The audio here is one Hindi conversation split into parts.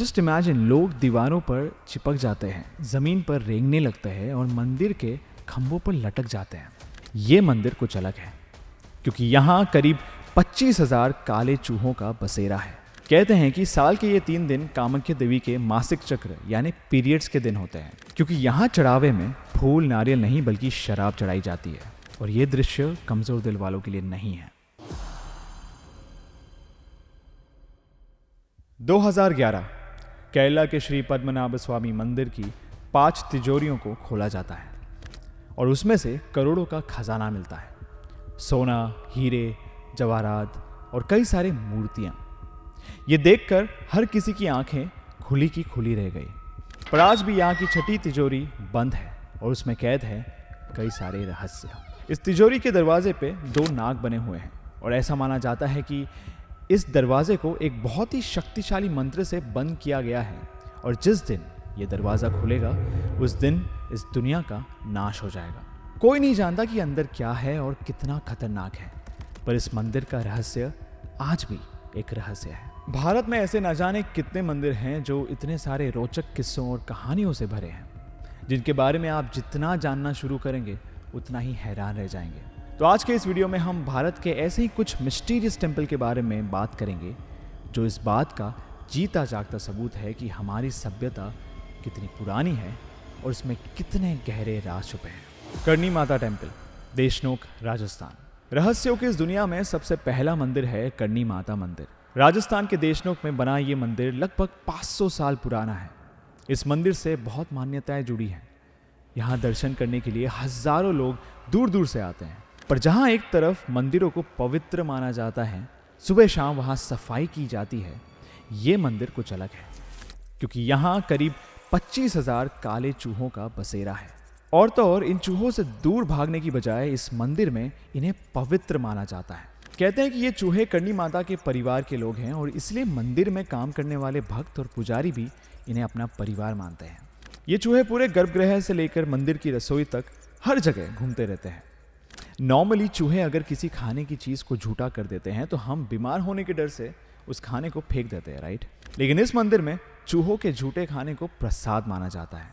जस्ट इमेजिन, लोग दीवारों पर चिपक जाते हैं, जमीन पर रेंगने लगते हैं और मंदिर के खंभों पर लटक जाते हैं। ये मंदिर कुछ अलग है क्योंकि यहाँ करीब 25,000 काले चूहों का बसेरा है। कहते हैं कि साल के ये 3 दिन कामाख्या देवी के मासिक चक्र यानी पीरियड्स के दिन होते हैं, क्योंकि यहाँ चढ़ावे में फूल नारियल नहीं बल्कि शराब चढ़ाई जाती है। और ये दृश्य कमजोर दिल वालों के लिए नहीं है। 2011 केरला के श्री पद्मनाभ स्वामी मंदिर की 5 तिजोरियों को खोला जाता है और उसमें से करोड़ों का खजाना मिलता है। सोना, हीरे, जवाहरात और कई सारे मूर्तियां। ये देखकर हर किसी की आंखें खुली की खुली रह गई। पर आज भी यहाँ की छठी तिजोरी बंद है और उसमें कैद है कई सारे रहस्य। इस तिजोरी के दरवाजे पे 2 नाग बने हुए हैं और ऐसा माना जाता है कि इस दरवाजे को एक बहुत ही शक्तिशाली मंत्र से बंद किया गया है और जिस दिन ये दरवाज़ा खुलेगा उस दिन इस दुनिया का नाश हो जाएगा। कोई नहीं जानता कि अंदर क्या है और कितना खतरनाक है, पर इस मंदिर का रहस्य आज भी एक रहस्य है। भारत में ऐसे न जाने कितने मंदिर हैं जो इतने सारे रोचक किस्सों और कहानियों से भरे हैं, जिनके बारे में आप जितना जानना शुरू करेंगे उतना ही हैरान रह जाएंगे। तो आज के इस वीडियो में हम भारत के ऐसे ही कुछ मिस्टीरियस टेम्पल के बारे में बात करेंगे जो इस बात का जीता जागता सबूत है कि हमारी सभ्यता कितनी पुरानी है और इसमें कितने गहरे राज छुपे हैं। करणी माता टेम्पल, देशनोक, राजस्थान। रहस्यों की इस दुनिया में सबसे पहला मंदिर है करणी माता मंदिर। राजस्थान के देशनोक में बना ये मंदिर लगभग 500 साल पुराना है। इस मंदिर से बहुत मान्यताएं जुड़ी हैं। यहाँ दर्शन करने के लिए हजारों लोग दूर दूर से आते हैं। पर जहाँ एक तरफ मंदिरों को पवित्र माना जाता है, सुबह शाम वहाँ सफाई की जाती है, ये मंदिर कुछ अलग है क्योंकि यहाँ करीब 25,000 काले चूहों का बसेरा है। और तो और इन चूहों से दूर भागने की बजाय इस मंदिर में इन्हें पवित्र माना जाता है। कहते हैं कि ये चूहे करणी माता के परिवार के लोग हैं और इसलिए मंदिर में काम करने वाले भक्त और पुजारी भी इन्हें अपना परिवार मानते हैं। ये चूहे पूरे गर्भगृह से लेकर मंदिर की रसोई तक हर जगह घूमते रहते हैं। नॉर्मली चूहे अगर किसी खाने की चीज़ को झूठा कर देते हैं तो हम बीमार होने के डर से उस खाने को फेंक देते हैं, राइट? लेकिन इस मंदिर में चूहों के झूठे खाने को प्रसाद माना जाता है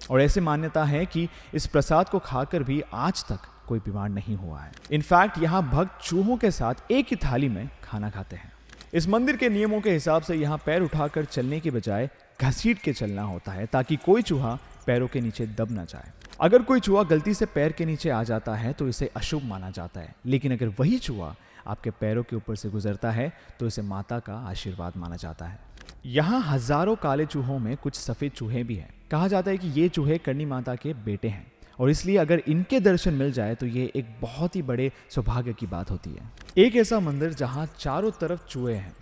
और ऐसी मान्यता है कि इस प्रसाद को खाकर भी आज तक कोई बीमार नहीं हुआ है। इनफैक्ट यहाँ भक्त चूहों के साथ एक ही थाली में खाना खाते हैं। इस मंदिर के नियमों के हिसाब से यहाँ पैर उठाकर चलने के बजाय घसीट के चलना होता है ताकि कोई चूहा पैरों के नीचे दब ना जाए। अगर कोई चूहा गलती से पैर के नीचे आ जाता है तो इसे अशुभ माना जाता है, लेकिन अगर वही चूहा आपके पैरों के ऊपर से गुजरता है तो इसे माता का आशीर्वाद माना जाता है। यहाँ हजारों काले चूहों में कुछ सफेद चूहे भी हैं। कहा जाता है कि ये चूहे करणी माता के बेटे हैं और इसलिए अगर इनके दर्शन मिल जाए तो ये एक बहुत ही बड़े सौभाग्य की बात होती है। एक ऐसा मंदिर जहाँ चारों तरफ चूहे हैं,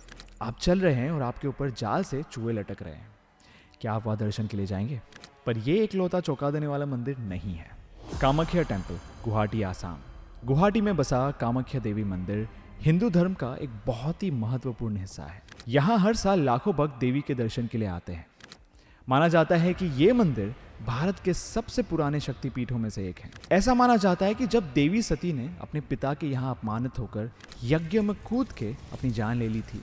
आप चल रहे हैं और आपके ऊपर जाल से चूहे लटक रहे हैं। क्या आप वहाँ दर्शन के लिए जाएंगे? पर यह एकलौता चौंका देने वाला मंदिर नहीं है। कामाख्या टेम्पल, गुवाहाटी, आसाम। गुवाहाटी में बसा कामाख्या देवी मंदिर हिंदू धर्म का एक बहुत ही महत्वपूर्ण हिस्सा है। यहाँ हर साल लाखों भक्त देवी के दर्शन के लिए आते हैं। माना जाता है कि ये मंदिर भारत के सबसे पुराने शक्तिपीठों में से एक है। ऐसा माना जाता है कि जब देवी सती ने अपने पिता के यहाँ अपमानित होकर यज्ञ में कूद के अपनी जान ले ली थी,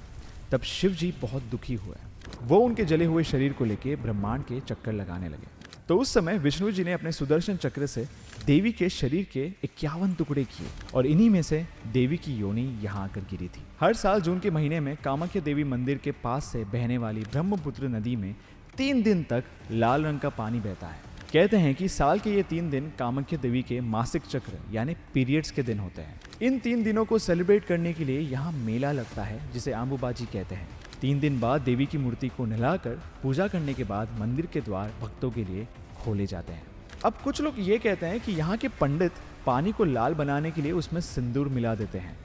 तब शिव जी बहुत दुखी हुए। वो उनके जले हुए शरीर को लेके ब्रह्मांड के चक्कर लगाने लगे। तो उस समय विष्णु जी ने अपने सुदर्शन चक्र से देवी के शरीर के 51 टुकड़े किए और इन्हीं में से देवी की योनि यहाँ आकर गिरी थी। हर साल जून के महीने में कामाख्या देवी मंदिर के पास से बहने वाली ब्रह्मपुत्र नदी में 3 दिन तक लाल रंग का पानी बहता है। कहते हैं कि साल के ये 3 दिन कामाख्या देवी के मासिक चक्र यानी पीरियड्स के दिन होते हैं। इन 3 दिनों को सेलिब्रेट करने के लिए यहाँ मेला लगता है जिसे आम्बुबाची कहते हैं। 3 दिन बाद देवी की मूर्ति को नहलाकर पूजा करने के बाद मंदिर के द्वार भक्तों के लिए खोले जाते हैं। अब कुछ लोग ये कहते हैं कि यहाँ के पंडित पानी को लाल बनाने के लिए उसमें सिंदूर मिला देते हैं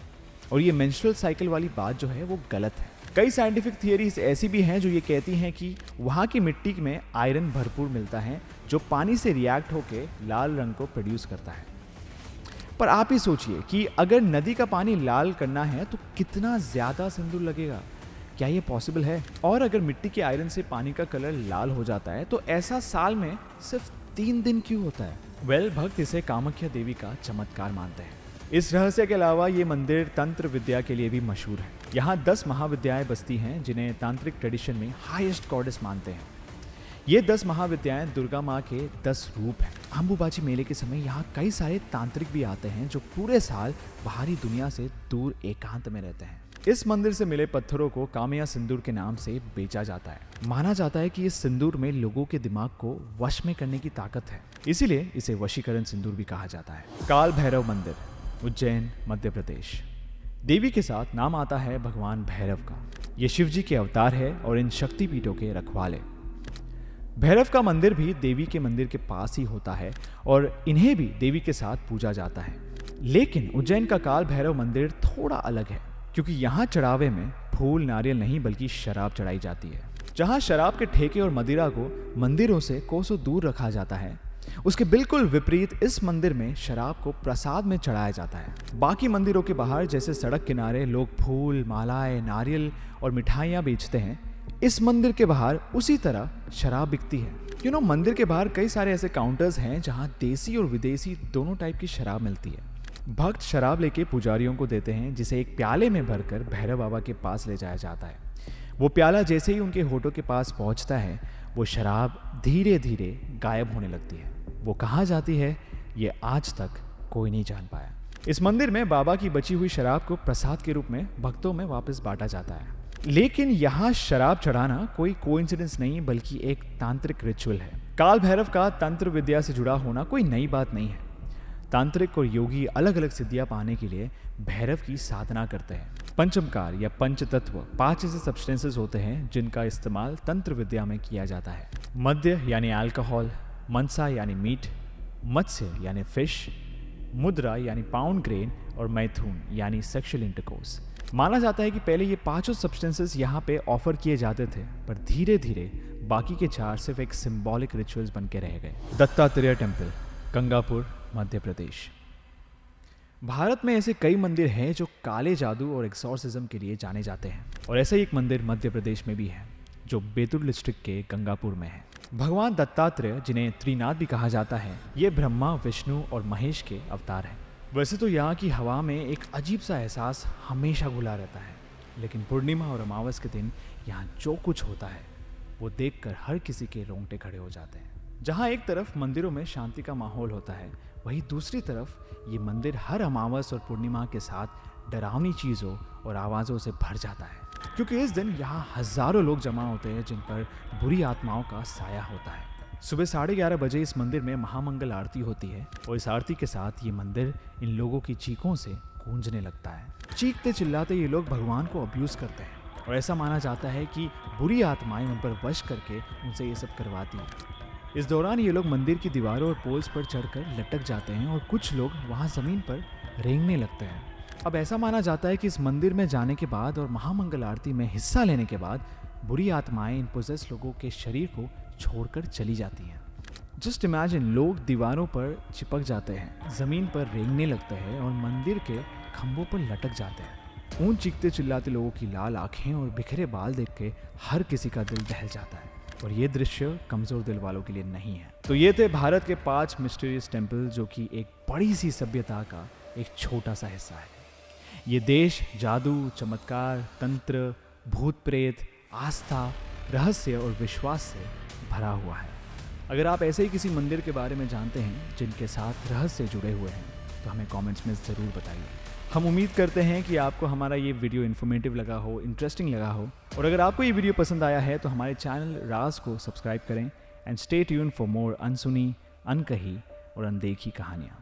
और ये मेंस्ट्रुअल साइकिल वाली बात जो है वो गलत है। कई साइंटिफिक थियरीज ऐसी भी हैं जो ये कहती हैं कि वहाँ की मिट्टी में आयरन भरपूर मिलता है जो पानी से रिएक्ट होकर लाल रंग को प्रोड्यूस करता है। पर आप ही सोचिए कि अगर नदी का पानी लाल करना है तो कितना ज्यादा सिंदूर लगेगा। क्या ये पॉसिबल है? और अगर मिट्टी के आयरन से पानी का कलर लाल हो जाता है तो ऐसा साल में सिर्फ 3 दिन क्यों होता है? भक्त इसे कामाख्या देवी का चमत्कार मानते हैं। इस रहस्य के अलावा ये मंदिर तंत्र विद्या के लिए भी मशहूर है। यहाँ 10 महाविद्याएं बसती हैं जिन्हें तांत्रिक ट्रेडिशन में हाईएस्ट गॉडेस मानते हैं। ये 10 महाविद्याएं दुर्गा माँ के 10 रूप हैं। अंबुबाची मेले के समय यहाँ कई सारे तांत्रिक भी आते हैं जो पूरे साल बाहरी दुनिया से दूर एकांत में रहते हैं। इस मंदिर से मिले पत्थरों को कामया सिंदूर के नाम से बेचा जाता है। माना जाता है कि इस सिंदूर में लोगों के दिमाग को वश में करने की ताकत है, इसीलिए इसे वशीकरण सिंदूर भी कहा जाता है। काल भैरव मंदिर, उज्जैन, मध्य प्रदेश। देवी के साथ नाम आता है भगवान भैरव का। ये शिव जी के अवतार है और इन शक्तिपीठों के रखवाले। भैरव का मंदिर भी देवी के मंदिर के पास ही होता है और इन्हें भी देवी के साथ पूजा जाता है। लेकिन उज्जैन का काल भैरव मंदिर थोड़ा अलग है, क्योंकि यहाँ चढ़ावे में फूल नारियल नहीं बल्कि शराब चढ़ाई जाती है। जहाँ शराब के ठेके और मदिरा को मंदिरों से कोसों दूर रखा जाता है, उसके बिल्कुल विपरीत इस मंदिर में शराब को प्रसाद में चढ़ाया जाता है। बाकी मंदिरों के बाहर जैसे सड़क किनारे लोग फूल, मालाएं, नारियल और मिठाइयाँ बेचते हैं, इस मंदिर के बाहर उसी तरह शराब बिकती है। मंदिर के बाहर कई सारे ऐसे काउंटर्स हैं जहाँ देसी और विदेशी दोनों टाइप की शराब मिलती है। भक्त शराब लेके पुजारियों को देते हैं, जिसे एक प्याले में भरकर भैरव बाबा के पास ले जाया जाता है। वो प्याला जैसे ही उनके होठों के पास पहुंचता है, वो शराब धीरे धीरे गायब होने लगती है। वो कहाँ जाती है, ये आज तक कोई नहीं जान पाया। इस मंदिर में बाबा की बची हुई शराब को प्रसाद के रूप में भक्तों में वापस बांटा जाता है। लेकिन यहाँ शराब चढ़ाना कोई कोइंसिडेंस नहीं बल्कि एक तांत्रिक रिचुअल है। काल भैरव का तंत्र विद्या से जुड़ा होना कोई नई बात नहीं है। तांत्रिक और योगी अलग अलग सिद्धियां पाने के लिए भैरव की साधना करते हैं। पंचमकार या पंचतत्व 5 ऐसे सब्सटेंसेस होते हैं जिनका इस्तेमाल तंत्र विद्या में किया जाता है। मद्य यानी अल्कोहल, मनसा यानी मीट, मत्स्य यानी फिश, मुद्रा यानी पाउंड ग्रेन और मैथुन यानी सेक्सुअल इंटरकोर्स। माना जाता है कि पहले ये 5 सब्सटेंसेस यहाँ पे ऑफर किए जाते थे, पर धीरे धीरे बाकी के 4 सिर्फ एक सिंबॉलिक रिचुअल्स बन के रह गए। दत्तात्रेय टेम्पल, गंगापुर, मध्य प्रदेश। भारत में ऐसे कई मंदिर हैं जो काले जादू और एक्सॉर्सिज्म के लिए जाने जाते हैं, और ऐसा ही एक मंदिर मध्य प्रदेश में भी है जो बैतूल डिस्ट्रिक्ट के गंगापुर में है। भगवान दत्तात्रेय, जिन्हें त्रिनाथ भी कहा जाता है, ये ब्रह्मा, विष्णु और महेश के अवतार हैं। वैसे तो यहाँ की हवा में एक अजीब सा एहसास हमेशा घुला रहता है, लेकिन पूर्णिमा और अमावस के दिन यहाँ जो कुछ होता है वो देखकर हर किसी के रोंगटे खड़े हो जाते हैं। जहाँ एक तरफ मंदिरों में शांति का माहौल होता है, वहीं दूसरी तरफ ये मंदिर हर अमावस और पूर्णिमा के साथ डरावनी चीज़ों और आवाज़ों से भर जाता है, क्योंकि इस दिन यहाँ हजारों लोग जमा होते हैं जिन पर बुरी आत्माओं का साया होता है। सुबह 11:30 बजे इस मंदिर में महामंगल आरती होती है और इस आरती के साथ ये मंदिर इन लोगों की चीखों से गूंजने लगता है। चीखते चिल्लाते ये लोग भगवान को अब्यूज़ करते हैं और ऐसा माना जाता है कि बुरी आत्माएं उन पर वश करके उनसे ये सब करवाती हैं। इस दौरान ये लोग मंदिर की दीवारों और पोल्स पर चढ़कर लटक जाते हैं और कुछ लोग वहाँ ज़मीन पर रेंगने लगते हैं। अब ऐसा माना जाता है कि इस मंदिर में जाने के बाद और महामंगल आरती में हिस्सा लेने के बाद बुरी आत्माएं इन पोजेस लोगों के शरीर को छोड़कर चली जाती हैं। जस्ट इमेजिन, लोग दीवारों पर चिपक जाते हैं, ज़मीन पर रेंगने लगते हैं और मंदिर के खंभों पर लटक जाते हैं। ऊन चीखते चिल्लाते लोगों की लाल आंखें और बिखरे बाल देख के हर किसी का दिल दहल जाता है, और ये दृश्य कमज़ोर दिल वालों के लिए नहीं है। तो ये थे भारत के 5 मिस्टीरियस टेम्पल, जो कि एक बड़ी सी सभ्यता का एक छोटा सा हिस्सा है। ये देश जादू, चमत्कार, तंत्र, भूत प्रेत, आस्था, रहस्य और विश्वास से भरा हुआ है। अगर आप ऐसे ही किसी मंदिर के बारे में जानते हैं जिनके साथ रहस्य जुड़े हुए हैं, तो हमें कमेंट्स में ज़रूर बताइए। हम उम्मीद करते हैं कि आपको हमारा ये वीडियो इन्फॉर्मेटिव लगा हो, इंटरेस्टिंग लगा हो, और अगर आपको ये वीडियो पसंद आया है तो हमारे चैनल राज को सब्सक्राइब करें and stay tuned for more अनसुनी, अनकही और अनदेखी कहानियाँ।